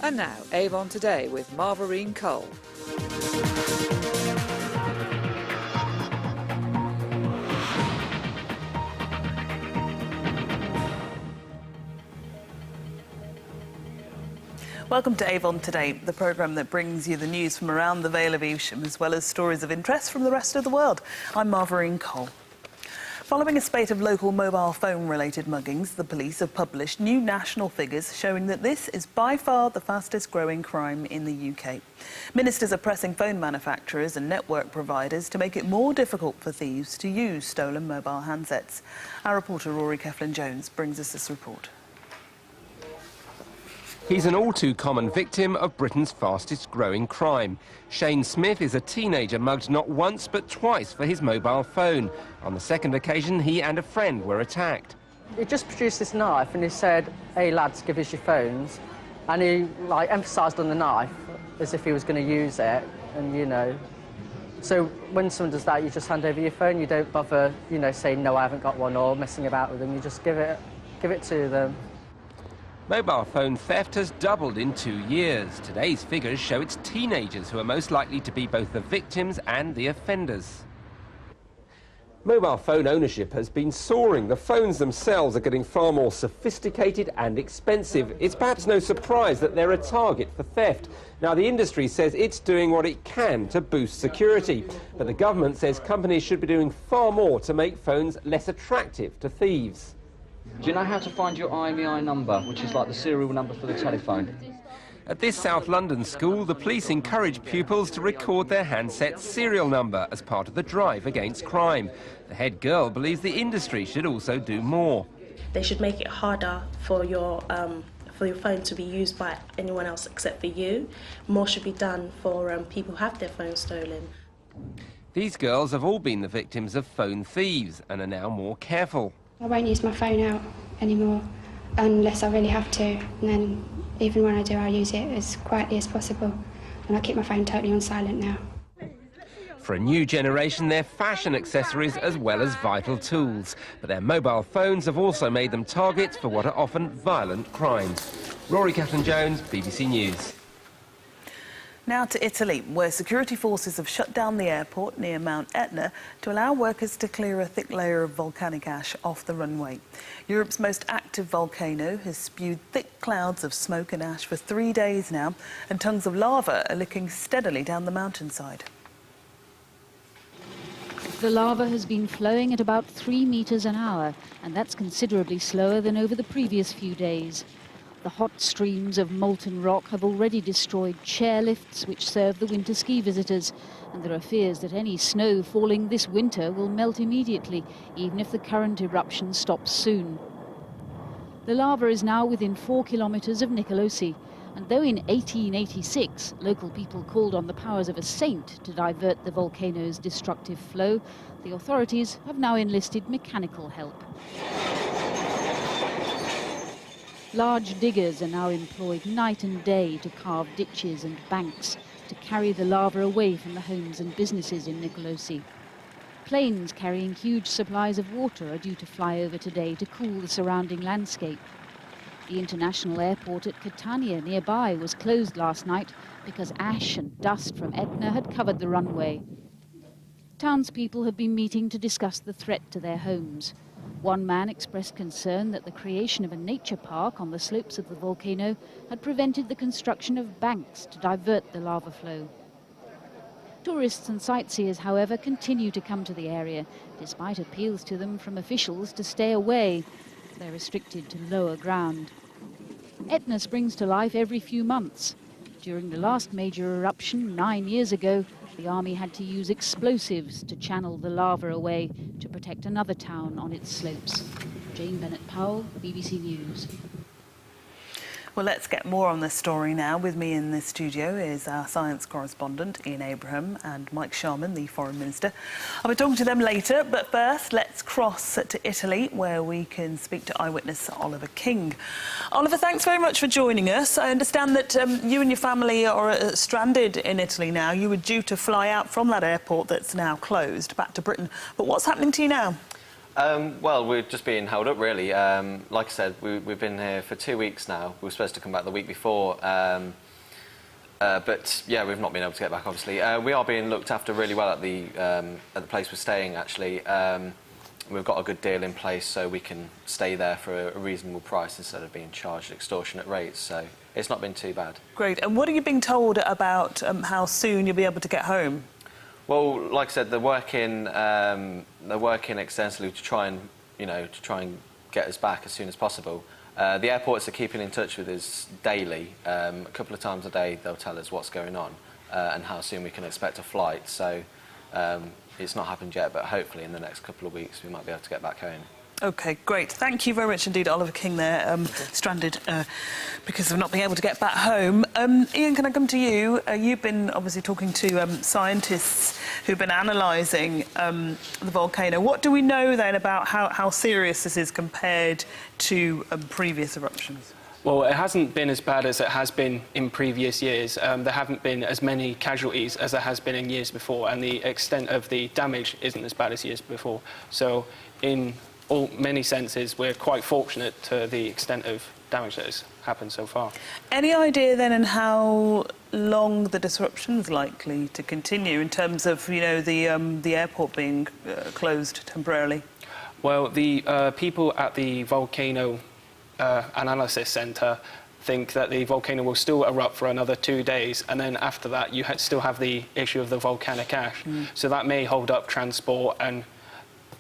And now, Avon Today with Marvarine Cole. Welcome to Avon Today, the programme that brings you the news from around the Vale of Evesham, as well as stories of interest from the rest of the world. I'm Marvarine Cole. Following a spate of local mobile phone-related muggings, the police have published new national figures showing that this is by far the fastest-growing crime in the UK. Ministers are pressing phone manufacturers and network providers to make it more difficult for thieves to use stolen mobile handsets. Our reporter Rory Keflin-Jones brings us this report. He's an all-too-common victim of Britain's fastest-growing crime. Shane Smith is a teenager mugged not once but twice for his mobile phone. On the second occasion, he and a friend were attacked. He just produced this knife and he said, "Hey lads, give us your phones." And he emphasised on the knife as if he was going to use it, and So when someone does that, you just hand over your phone. You don't bother, saying no, I haven't got one, or messing about with them. You just give it to them. Mobile phone theft has doubled in 2 years. Today's figures show it's teenagers who are most likely to be both the victims and the offenders. Mobile phone ownership has been soaring. The phones themselves are getting far more sophisticated and expensive. It's perhaps no surprise that they're a target for theft. Now, the industry says it's doing what it can to boost security, but the government says companies should be doing far more to make phones less attractive to thieves. Do you know how to find your IMEI number, which is like the serial number for the telephone? At this South London school, the police encourage pupils to record their handset's serial number as part of the drive against crime. The head girl believes the industry should also do more. They should make it harder for your phone to be used by anyone else except for you. More should be done for people who have their phones stolen. These girls have all been the victims of phone thieves and are now more careful. I won't use my phone out anymore unless I really have to, and then even when I do, I'll use it as quietly as possible, and I keep my phone totally on silent now. For a new generation, they're fashion accessories as well as vital tools, but their mobile phones have also made them targets for what are often violent crimes. Rory Keflin-Jones, BBC News. Now to Italy, where security forces have shut down the airport near Mount Etna to allow workers to clear a thick layer of volcanic ash off the runway. Europe's most active volcano has spewed thick clouds of smoke and ash for 3 days now, and tongues of lava are licking steadily down the mountainside. The lava has been flowing at about 3 meters an hour, and that's considerably slower than over the previous few days. The hot streams of molten rock have already destroyed chairlifts which serve the winter ski visitors, and there are fears that any snow falling this winter will melt immediately, even if the current eruption stops soon. The lava is now within 4 kilometers of Nicolosi, and though in 1886 local people called on the powers of a saint to divert the volcano's destructive flow, the authorities have now enlisted mechanical help. Large diggers are now employed night and day to carve ditches and banks to carry the lava away from the homes and businesses in Nicolosi. Planes carrying huge supplies of water are due to fly over today to cool the surrounding landscape. The international airport at Catania nearby was closed last night because ash and dust from Etna had covered the runway. Townspeople have been meeting to discuss the threat to their homes. One man expressed concern that the creation of a nature park on the slopes of the volcano had prevented the construction of banks to divert the lava flow. Tourists and sightseers, however, continue to come to the area, despite appeals to them from officials to stay away. They're restricted to lower ground. Etna springs to life every few months. During the last major eruption 9 years ago, the army had to use explosives to channel the lava away to protect another town on its slopes. Jane Bennett-Powell, BBC News. Well, let's get more on this story now. With me in the studio is our science correspondent, Ian Abraham, and Mike Sharman, the Foreign Minister. I'll be talking to them later, but first, let's cross to Italy, where we can speak to eyewitness Oliver King. Oliver, thanks very much for joining us. I understand that you and your family are stranded in Italy now. You were due to fly out from that airport that's now closed back to Britain. But what's happening to you now? Well, we're just being held up, really. Like I said, we've been here for 2 weeks now. We were supposed to come back the week before, but yeah, we've not been able to get back, obviously. We are being looked after really well at the place we're staying, actually. We've got a good deal in place, so we can stay there for a reasonable price instead of being charged extortionate rates, so it's not been too bad. Great. And what are you being told about how soon you'll be able to get home? Well, like I said, they're working extensively to try and get us back as soon as possible. The airports are keeping in touch with us daily. A couple of times a day, they'll tell us what's going on and how soon we can expect a flight. So it's not happened yet, but hopefully in the next couple of weeks we might be able to get back home. OK, great. Thank you very much indeed, Oliver King there, stranded because of not being able to get back home. Ian, can I come to you? You've been obviously talking to scientists who've been analysing the volcano. What do we know then about how serious this is compared to previous eruptions? Well, it hasn't been as bad as it has been in previous years. There haven't been as many casualties as there has been in years before, and the extent of the damage isn't as bad as years before. So in many senses, we're quite fortunate to the extent of damage that has happened so far. Any idea then in how long the disruption's likely to continue in terms of, the airport being closed temporarily? Well, the people at the volcano analysis centre think that the volcano will still erupt for another 2 days, and then after that you still have the issue of the volcanic ash. So that may hold up transport and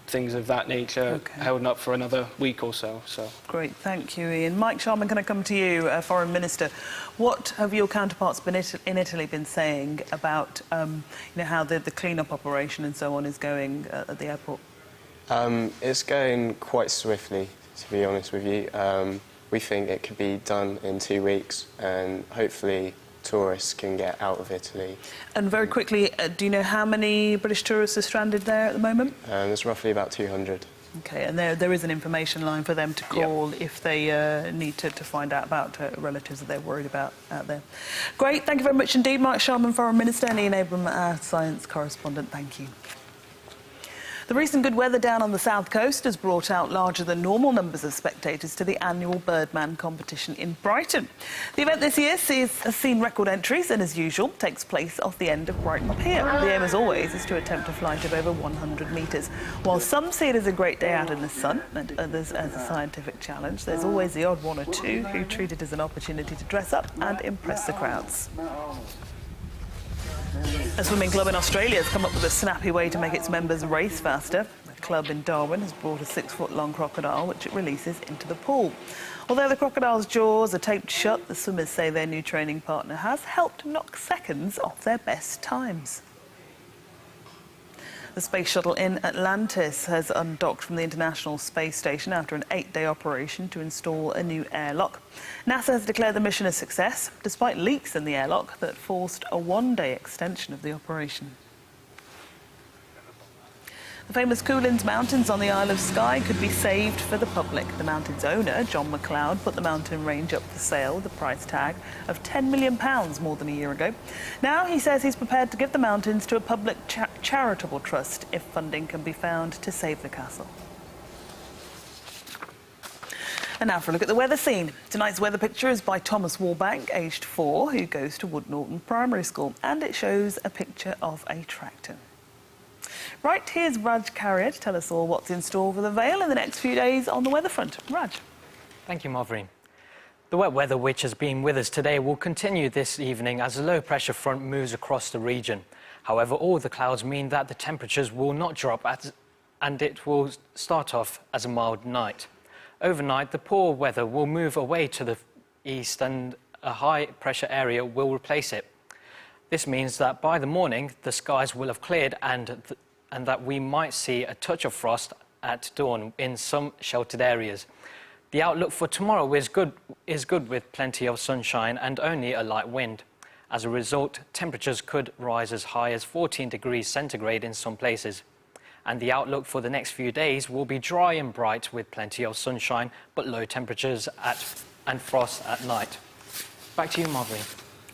things of that nature, held up for another week or so. Great, thank you, Ian. Mike Sharman, can I come to you, Foreign Minister? What have your counterparts in Italy been saying about how the clean-up operation and so on is going at the airport? It's going quite swiftly, to be honest with you. We think it could be done in 2 weeks, and hopefully tourists can get out of Italy. And very quickly, do you know how many British tourists are stranded there at the moment? There's roughly about 200. OK, and there is an information line for them to call if they need to find out about relatives that they're worried about out there. Great, thank you very much indeed, Mike Sharman, Foreign Minister, and Ian Abram, our science correspondent. Thank you. The recent good weather down on the south coast has brought out larger than normal numbers of spectators to the annual Birdman competition in Brighton. The event this year has seen record entries and, as usual, takes place off the end of Brighton Pier. The aim, as always, is to attempt a flight of over 100 metres. While some see it as a great day out in the sun and others as a scientific challenge, there's always the odd one or two who treat it as an opportunity to dress up and impress the crowds. A swimming club in Australia has come up with a snappy way to make its members race faster. A club in Darwin has brought a 6-foot-long crocodile, which it releases into the pool. Although the crocodile's jaws are taped shut, the swimmers say their new training partner has helped knock seconds off their best times. The space shuttle in Atlantis has undocked from the International Space Station after an 8-day operation to install a new airlock. NASA has declared the mission a success, despite leaks in the airlock that forced a 1-day extension of the operation. The famous Coolins Mountains on the Isle of Skye could be saved for the public. The mountain's owner, John McLeod, put the mountain range up for sale with a price tag of £10 million more than a year ago. Now he says he's prepared to give the mountains to a public charitable trust if funding can be found to save the castle. And now for a look at the weather scene. Tonight's weather picture is by Thomas Warbank, aged 4, who goes to Wood Norton Primary School, and it shows a picture of a tractor. Right, here's Raj Carrier to tell us all what's in store for the Vale in the next few days on the weather front. Raj. Thank you, Maureen. The wet weather which has been with us today will continue this evening as a low-pressure front moves across the region. However, all the clouds mean that the temperatures will not drop and it will start off as a mild night. Overnight, the poor weather will move away to the east and a high-pressure area will replace it. This means that by the morning, the skies will have cleared and that we might see a touch of frost at dawn in some sheltered areas. The outlook for tomorrow is good with plenty of sunshine and only a light wind. As a result, temperatures could rise as high as 14 degrees centigrade in some places. And the outlook for the next few days will be dry and bright with plenty of sunshine, but low temperatures and frost at night. Back to you, Maureen.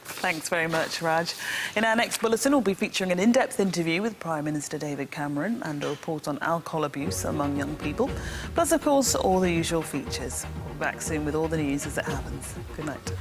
Thanks very much, Raj. In our next bulletin, we'll be featuring an in-depth interview with Prime Minister David Cameron and a report on alcohol abuse among young people. Plus, of course, all the usual features. We'll be back soon with all the news as it happens. Good night.